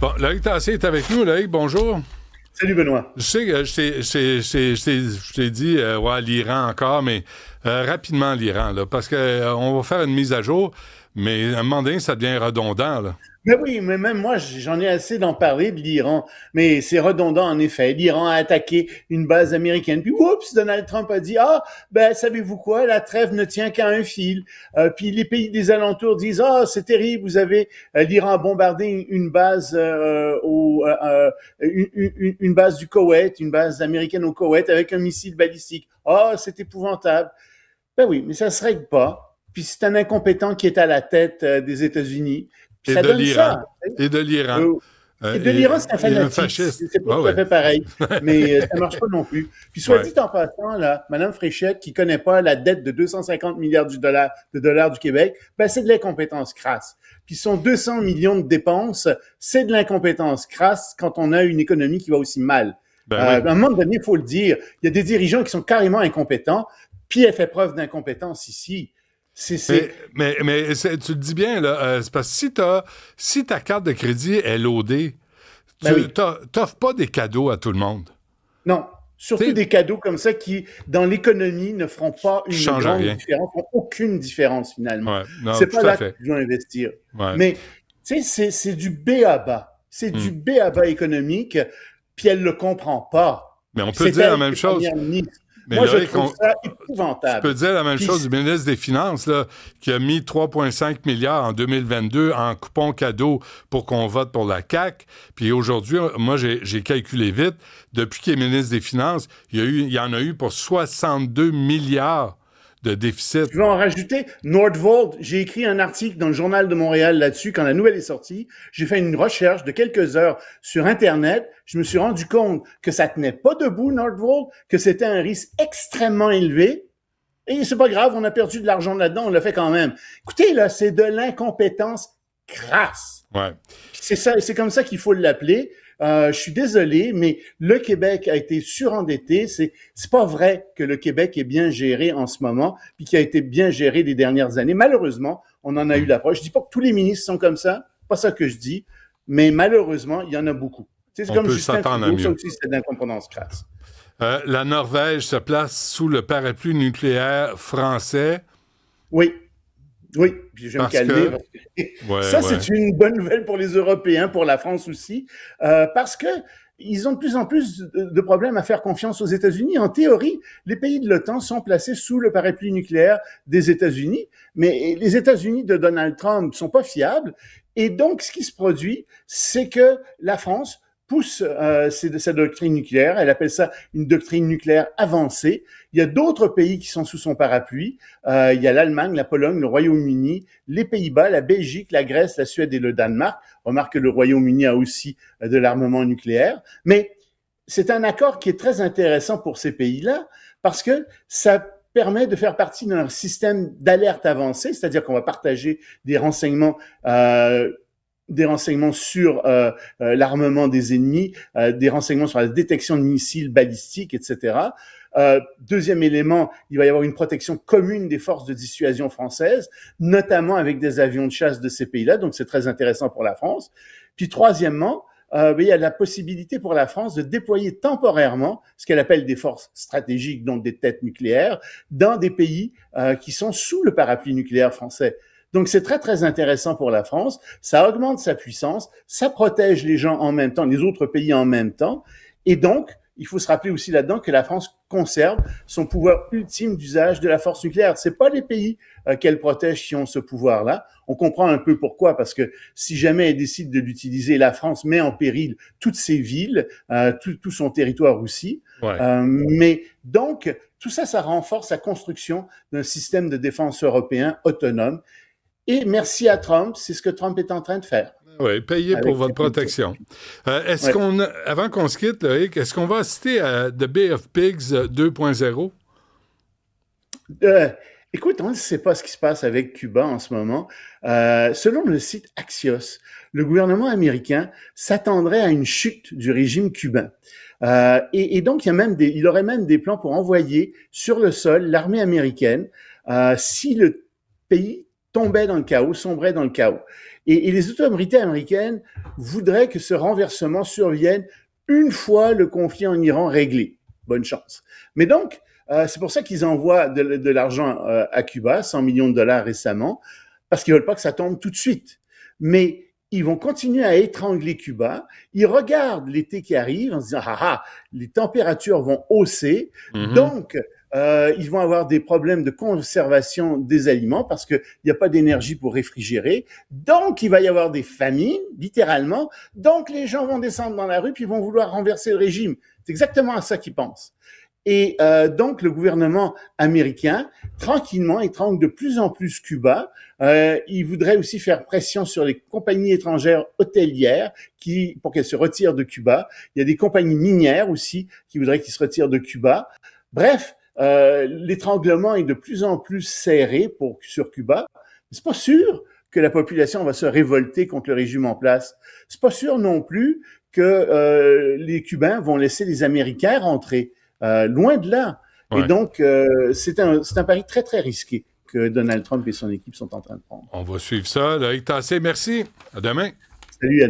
Bon, Loïc Tassé est avec nous. Loïc, bonjour. Salut Benoît. Je sais que je t'ai dit ouais, l'Iran encore, mais rapidement l'Iran, là, parce que on va faire une mise à jour, mais à un moment donné, ça devient redondant, là. Mais oui, mais même moi, j'en ai assez d'en parler de l'Iran. Mais c'est redondant, en effet. L'Iran a attaqué une base américaine. Puis, oups, Donald Trump a dit, savez-vous quoi? La trêve ne tient qu'à un fil. Puis les pays des alentours disent, c'est terrible, vous avez, l'Iran a bombardé une base, une base du Koweït, une base américaine au Koweït avec un missile balistique. C'est épouvantable. Ben oui, mais ça se règle pas. Puis c'est un incompétent qui est à la tête des États-Unis. Et de l'Iran. Et de l'Iran. Et de l'Iran, c'est un fanatique. C'est pas tout à fait pareil. Mais ça marche pas non plus. Puis soit dit en passant, là, Mme Fréchette, qui connaît pas la dette de 250 milliards de dollars du Québec, c'est de l'incompétence crasse. Puis son 200 millions de dépenses, c'est de l'incompétence crasse quand on a une économie qui va aussi mal. À un moment donné, il faut le dire, il y a des dirigeants qui sont carrément incompétents, puis elle fait preuve d'incompétence ici. Mais tu le dis bien, là, c'est parce que si ta carte de crédit est loadée, tu t'offres pas des cadeaux à tout le monde. Non, surtout des cadeaux comme ça qui, dans l'économie, ne feront pas une grande différence, ne font aucune différence finalement. C'est pas là que tu dois investir. Mais tu sais, c'est du B à bas. C'est du B à bas économique, puis elle le comprend pas. Mais on peut dire la même chose. Mais moi, je trouve ça épouvantable. Tu peux dire la même chose du ministre des Finances, là, qui a mis 3,5 milliards en 2022 en coupons cadeaux pour qu'on vote pour la CAQ. Puis aujourd'hui, moi, j'ai calculé vite, depuis qu'il est ministre des Finances, il y en a eu pour 62 milliards de déficit. Tu veux en rajouter? Nordvolt, j'ai écrit un article dans le Journal de Montréal là-dessus quand la nouvelle est sortie. J'ai fait une recherche de quelques heures sur Internet. Je me suis rendu compte que ça tenait pas debout, Nordvolt, que c'était un risque extrêmement élevé. Et c'est pas grave, on a perdu de l'argent là-dedans, on l'a fait quand même. Écoutez, là, c'est de l'incompétence crasse. Ouais. C'est comme ça qu'il faut l'appeler. Je suis désolé, mais le Québec a été surendetté. C'est pas vrai que le Québec est bien géré en ce moment, puis qu'il a été bien géré les dernières années. Malheureusement, on en a eu l'approche. Je dis pas que tous les ministres sont comme ça, pas ça que je dis, mais malheureusement, il y en a beaucoup. C'est comme Justin Trudeau, ça aussi, c'est de l'incompétence crasse. La Norvège se place sous le parapluie nucléaire français. Oui, puis je vais me calmer. C'est une bonne nouvelle pour les Européens, pour la France aussi, parce que ils ont de plus en plus de problèmes à faire confiance aux États-Unis. En théorie, les pays de l'OTAN sont placés sous le parapluie nucléaire des États-Unis, mais les États-Unis de Donald Trump sont pas fiables. Et donc, ce qui se produit, c'est que la France pousse sa doctrine nucléaire. Elle appelle ça une doctrine nucléaire avancée. Il y a d'autres pays qui sont sous son parapluie. Il y a l'Allemagne, la Pologne, le Royaume-Uni, les Pays-Bas, la Belgique, la Grèce, la Suède et le Danemark. Remarque que le Royaume-Uni a aussi de l'armement nucléaire. Mais c'est un accord qui est très intéressant pour ces pays-là parce que ça permet de faire partie d'un système d'alerte avancée, c'est-à-dire qu'on va partager des renseignements sur l'armement des ennemis, des renseignements sur la détection de missiles balistiques, etc. Deuxième élément, il va y avoir une protection commune des forces de dissuasion françaises, notamment avec des avions de chasse de ces pays-là, donc c'est très intéressant pour la France. Puis troisièmement, il y a la possibilité pour la France de déployer temporairement ce qu'elle appelle des forces stratégiques, donc des têtes nucléaires, dans des pays qui sont sous le parapluie nucléaire français. Donc, c'est très, très intéressant pour la France. Ça augmente sa puissance, ça protège les gens en même temps, les autres pays en même temps. Et donc, il faut se rappeler aussi là-dedans que la France conserve son pouvoir ultime d'usage de la force nucléaire. C'est pas les pays qu'elle protège qui ont ce pouvoir-là. On comprend un peu pourquoi, parce que si jamais elle décide de l'utiliser, la France met en péril toutes ses villes, tout son territoire aussi. Mais donc, tout ça, ça renforce la construction d'un système de défense européen autonome. Et merci à Trump, c'est ce que Trump est en train de faire. Oui, payez pour votre protection. Avant qu'on se quitte, Loïc, est-ce qu'on va assister à The Bay of Pigs 2.0? Écoute, on ne sait pas ce qui se passe avec Cuba en ce moment. Selon le site Axios, le gouvernement américain s'attendrait à une chute du régime cubain. Et donc, il aurait même des plans pour envoyer sur le sol l'armée américaine si le pays tombaient dans le chaos, sombraient dans le chaos. Et les autorités américaines voudraient que ce renversement survienne une fois le conflit en Iran réglé. Bonne chance. Mais donc, c'est pour ça qu'ils envoient de l'argent à Cuba, 100 millions de dollars récemment, parce qu'ils veulent pas que ça tombe tout de suite. Mais ils vont continuer à étrangler Cuba. Ils regardent l'été qui arrive en se disant, les températures vont hausser, donc ils vont avoir des problèmes de conservation des aliments parce qu'il n'y a pas d'énergie pour réfrigérer. Donc, il va y avoir des famines, littéralement. Donc, les gens vont descendre dans la rue puis ils vont vouloir renverser le régime. C'est exactement à ça qu'ils pensent. Et donc, le gouvernement américain, tranquillement, étrangle de plus en plus Cuba. Il voudrait aussi faire pression sur les compagnies étrangères hôtelières pour qu'elles se retirent de Cuba. Il y a des compagnies minières aussi qui voudraient qu'ils se retirent de Cuba. Bref, l'étranglement est de plus en plus serré sur Cuba. C'est pas sûr que la population va se révolter contre le régime en place. C'est pas sûr non plus que les Cubains vont laisser les Américains rentrer. Loin de là. Ouais. Et donc, c'est un pari très, très risqué que Donald Trump et son équipe sont en train de prendre. On va suivre ça. Loïc Tassé, merci. À demain. Salut,